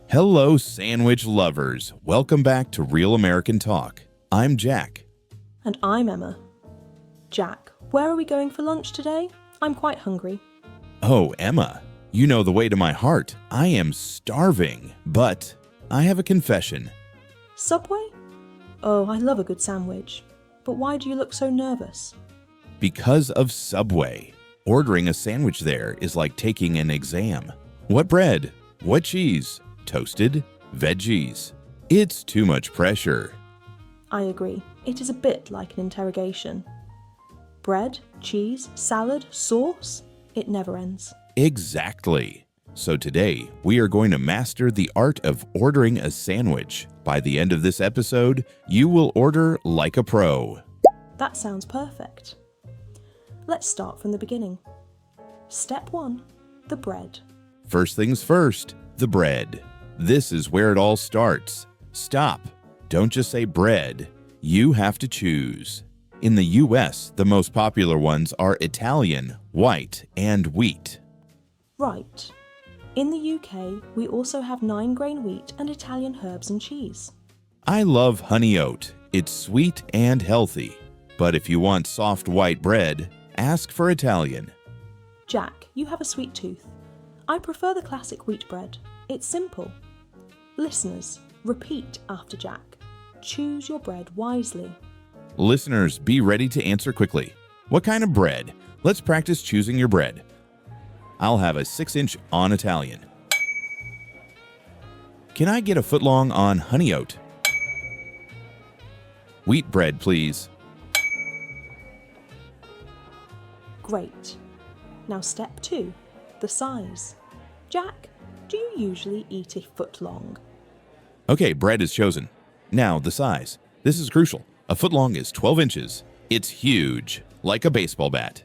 Hello, sandwich lovers. Welcome back to Real American Talk. I'm Jack. And I'm Emma. Jack, where are we going for lunch today? I'm quite hungry. Oh, Emma, you know the way to my heart. I am starving, but I have a confession. Subway? Oh, I love a good sandwich. But why do you look so nervous? Because of Subway. Ordering a sandwich there is like taking an exam. What bread? What cheese? Toasted? Veggies? It's too much pressure. I agree. It is a bit like an interrogation. Bread, cheese, salad, sauce? It never ends. Exactly. So today, we are going to master the art of ordering a sandwich. By the end of this episode, you will order like a pro. That sounds perfect. Let's start from the beginning. Step 1. The bread. First things first, the bread. This is where it all starts. Stop. Don't just say bread. You have to choose. In the US, the most popular ones are Italian, white, and wheat. Right. In the UK, we also have 9-grain wheat and Italian herbs and cheese. I love honey oat. It's sweet and healthy. But if you want soft white bread, ask for Italian. Jack, you have a sweet tooth. I prefer the classic wheat bread. It's simple. Listeners, repeat after Jack. Choose your bread wisely. Listeners, be ready to answer quickly. What kind of bread? Let's practice choosing your bread. I'll have a 6-inch on Italian. Can I get a footlong on honey oat? Wheat bread, please. Great. Now step 2, the size. Jack, do you usually eat a foot long? Okay, bread is chosen. Now, the size. This is crucial. A footlong is 12 inches. It's huge, like a baseball bat.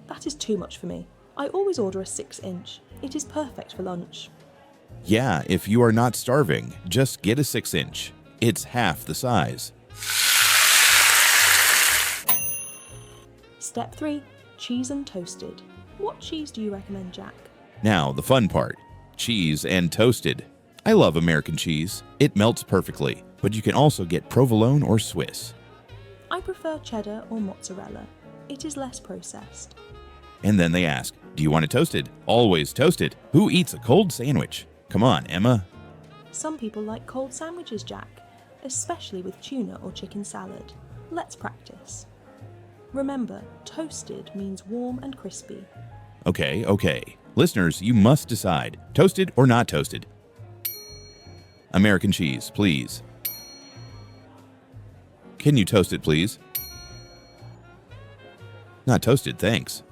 That is too much for me. I always order a 6-inch. It is perfect for lunch. Yeah, if you are not starving, just get a 6-inch. It's half the size. Step 3, cheese and toasted. What cheese do you recommend, Jack? Now, the fun part. Cheese and toasted. I love American cheese. It melts perfectly, but you can also get provolone or Swiss. I prefer cheddar or mozzarella. It is less processed. And then they ask, do you want it toasted? Always toasted. Who eats a cold sandwich? Come on, Emma. Some people like cold sandwiches, Jack, especially with tuna or chicken salad. Let's practice. Remember, toasted means warm and crispy. Okay. Listeners, you must decide. Toasted or not toasted? American cheese, please. Can you toast it, please? Not toasted, thanks.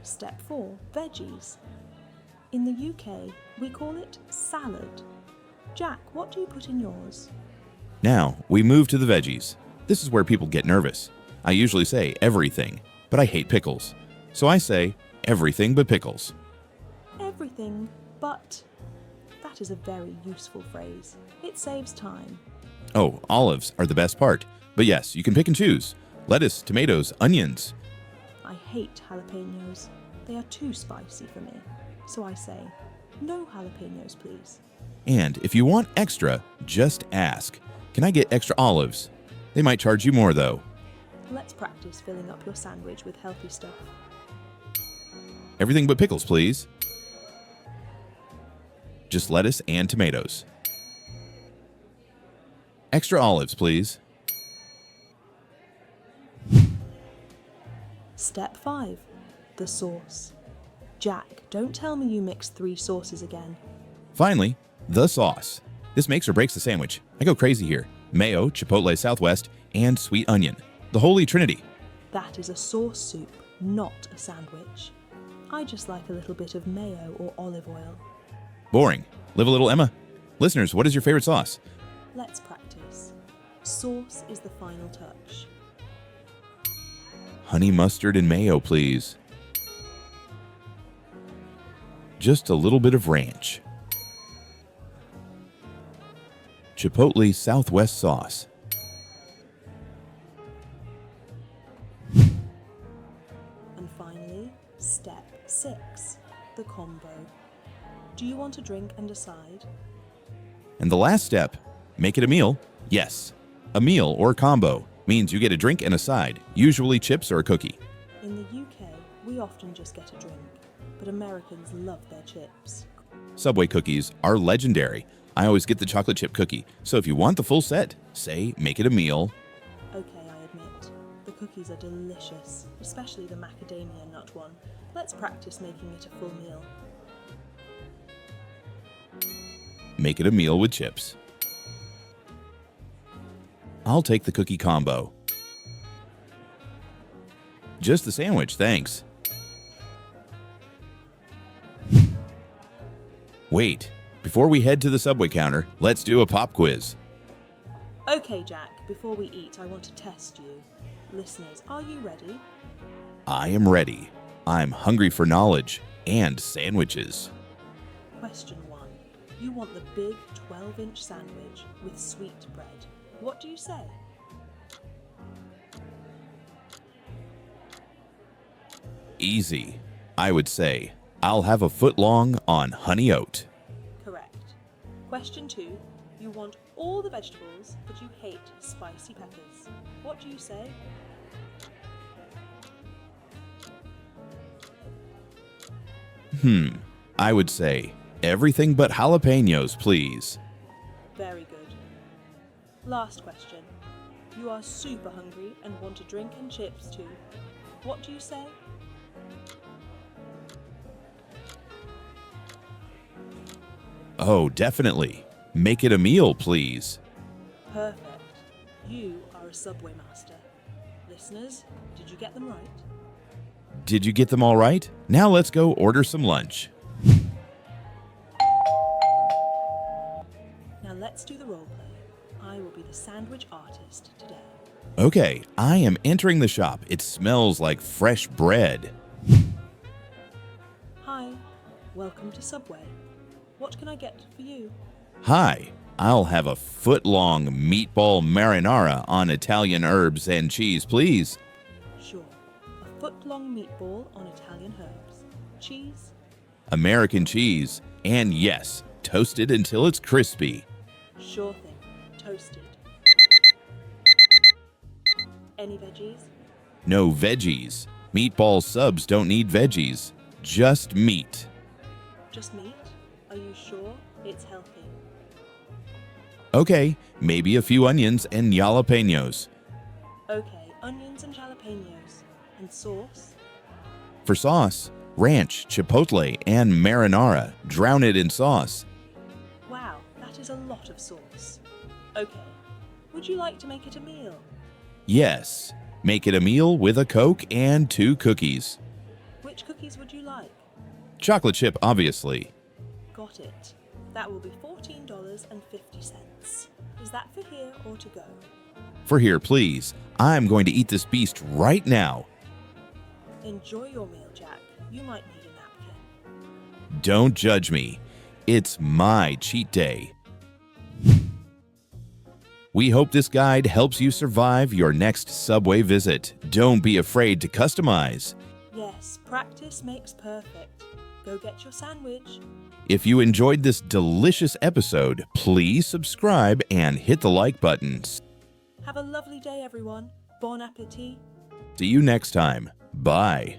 Step 4, veggies. In the UK, we call it salad. Jack, what do you put in yours? Now, we move to the veggies. This is where people get nervous. I usually say everything, but I hate pickles. So I say everything but pickles. Everything but. That is a very useful phrase. It saves time. Oh, olives are the best part. But yes, you can pick and choose. Lettuce, tomatoes, onions. I hate jalapenos. They are too spicy for me. So I say, no jalapenos, please. And if you want extra, just ask. Can I get extra olives? They might charge you more, though. Let's practice filling up your sandwich with healthy stuff. Everything but pickles, please. Just lettuce and tomatoes. Extra olives, please. Step 5, the sauce. Jack, don't tell me you mixed 3 sauces again. Finally, the sauce. This makes or breaks the sandwich. I go crazy here. Mayo, Chipotle Southwest, and sweet onion. The Holy Trinity. That is a sauce soup, not a sandwich. I just like a little bit of mayo or olive oil. Boring. Live a little, Emma. Listeners, what is your favorite sauce? Let's practice. Sauce is the final touch. Honey mustard and mayo, please. Just a little bit of ranch. Chipotle Southwest sauce. And finally, Step 6. The combo. Do you want a drink and a side? And the last step, make it a meal. Yes, a meal or combo means you get a drink and a side, usually chips or a cookie. In the UK, we often just get a drink, but Americans love their chips. Subway cookies are legendary. I always get the chocolate chip cookie, so if you want the full set, say make it a meal. Okay, I admit, the cookies are delicious, especially the macadamia nut one. Let's practice making it a full meal. Make it a meal with chips. I'll take the cookie combo. Just the sandwich, thanks. Wait, before we head to the Subway counter, let's do a pop quiz. Okay, Jack, before we eat, I want to test you. Listeners, are you ready? I am ready. I'm hungry for knowledge and sandwiches. Question 1. You want the big 12-inch sandwich with sweet bread. What do you say? Easy. I would say, I'll have a footlong on honey oat. Correct. Question 2. You want all the vegetables, but you hate spicy peppers. What do you say? I would say, everything but jalapenos, please. Very good. Last question. You are super hungry and want a drink and chips too. What do you say? Oh, definitely. Make it a meal, please. Perfect. You are a Subway master. Listeners, did you get them right? Did you get them all right? Now let's go order some lunch. Now let's do the role play. I will be the sandwich artist today. Okay, I am entering the shop. It smells like fresh bread. Hi, welcome to Subway. What can I get for you? Hi, I'll have a footlong meatball marinara on Italian herbs and cheese, please. Sure. A foot-long meatball on Italian herbs. Cheese? American cheese, and yes, toasted until it's crispy. Sure thing. Toasted. Any veggies? No veggies. Meatball subs don't need veggies, just meat. Just meat? Are you sure it's healthy? Okay, maybe a few onions and jalapenos. Okay, onions and jalapenos. And sauce? For sauce, ranch, chipotle, and marinara. Drown it in sauce. Wow, that is a lot of sauce. Okay, would you like to make it a meal? Yes, make it a meal with a Coke and 2 cookies. Which cookies would you like? Chocolate chip, obviously. Got it. That will be $14.50. Is that for here or to go? For here, please. I'm going to eat this beast right now. Enjoy your meal, Jack. You might need a napkin. Don't judge me. It's my cheat day. We hope this guide helps you survive your next Subway visit. Don't be afraid to customize. Yes, practice makes perfect. Go get your sandwich. If you enjoyed this delicious episode, please subscribe and hit the like buttons. Have a lovely day, everyone. Bon appetit. See you next time. Bye.